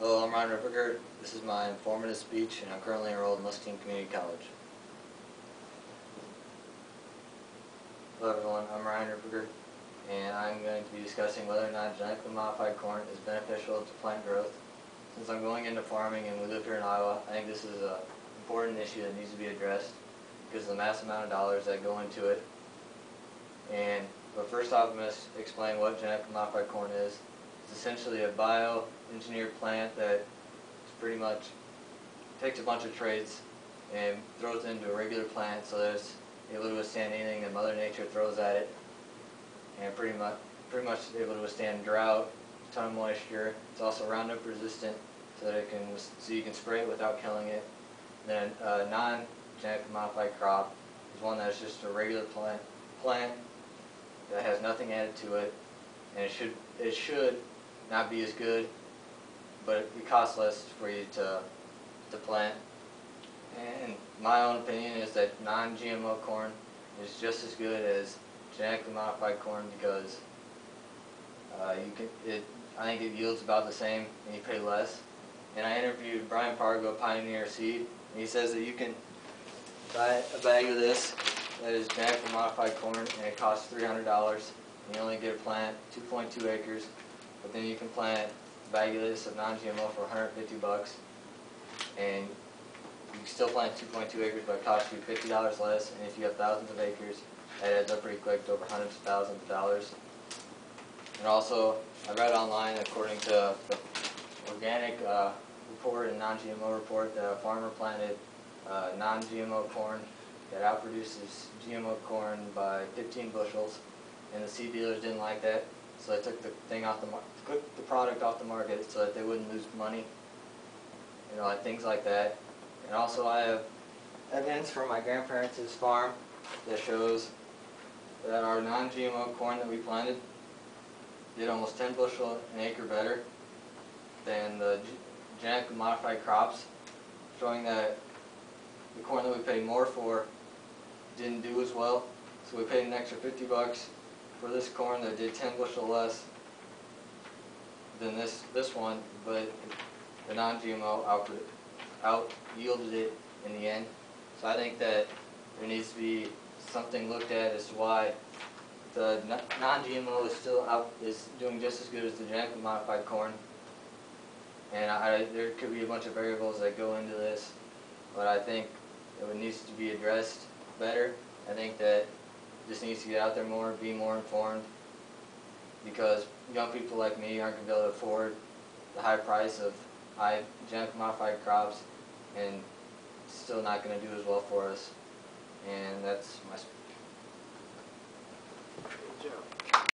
Hello, I'm Ryan Ripperger. This is my informative speech, and I'm currently enrolled in Muscatine Community College. Hello everyone, I'm Ryan Ripperger, and I'm going to be discussing whether or not genetically modified corn is beneficial to plant growth. Since I'm going into farming and we live here in Iowa, I think this is an important issue that needs to be addressed because of the massive amount of dollars that go into it. But first off, I'm going to explain what genetically modified corn is. It's essentially a bioengineered plant that pretty much takes a bunch of traits and throws it into a regular plant so that it's able to withstand anything that Mother Nature throws at it, and pretty much able to withstand drought, a ton of moisture. It's also Roundup resistant, so that you can spray it without killing it. Then non-genetically modified crop is one that's just a regular plant that has nothing added to it, and it should not be as good, but it costs less for you to plant. And my own opinion is that non-GMO corn is just as good as genetically modified corn because I think it yields about the same and you pay less. And I interviewed Brian Pargo, Pioneer Seed, and he says that you can buy a bag of this that is genetically modified corn and it costs $300, and you only get to plant 2.2 acres, but then you can plant a bag of this of non-GMO for $150, and you can still plant 2.2 acres, but it costs you $50 less, and if you have thousands of acres, that adds up pretty quick to over hundreds of thousands of dollars. And also, I read online, according to the organic report and non-GMO report, that a farmer planted non-GMO corn that outproduces GMO corn by 15 bushels, and the seed dealers didn't like that, so they took the product off the market so that they wouldn't lose money. Like things like that. And also I have evidence from my grandparents' farm that shows that our non-GMO corn that we planted did almost 10 bushel an acre better than the genetically modified crops, showing that the corn that we paid more for didn't do as well. So we paid an extra $50 for this corn that did 10 bushel less than this one, but the non-GMO out yielded it in the end. So I think that there needs to be something looked at as to why the non-GMO is doing just as good as the genetically modified corn. And there could be a bunch of variables that go into this, but I think it needs to be addressed better. I think that just needs to get out there more, be more informed, because young people like me aren't going to be able to afford the high price of high genetically modified crops, and still not going to do as well for us. And that's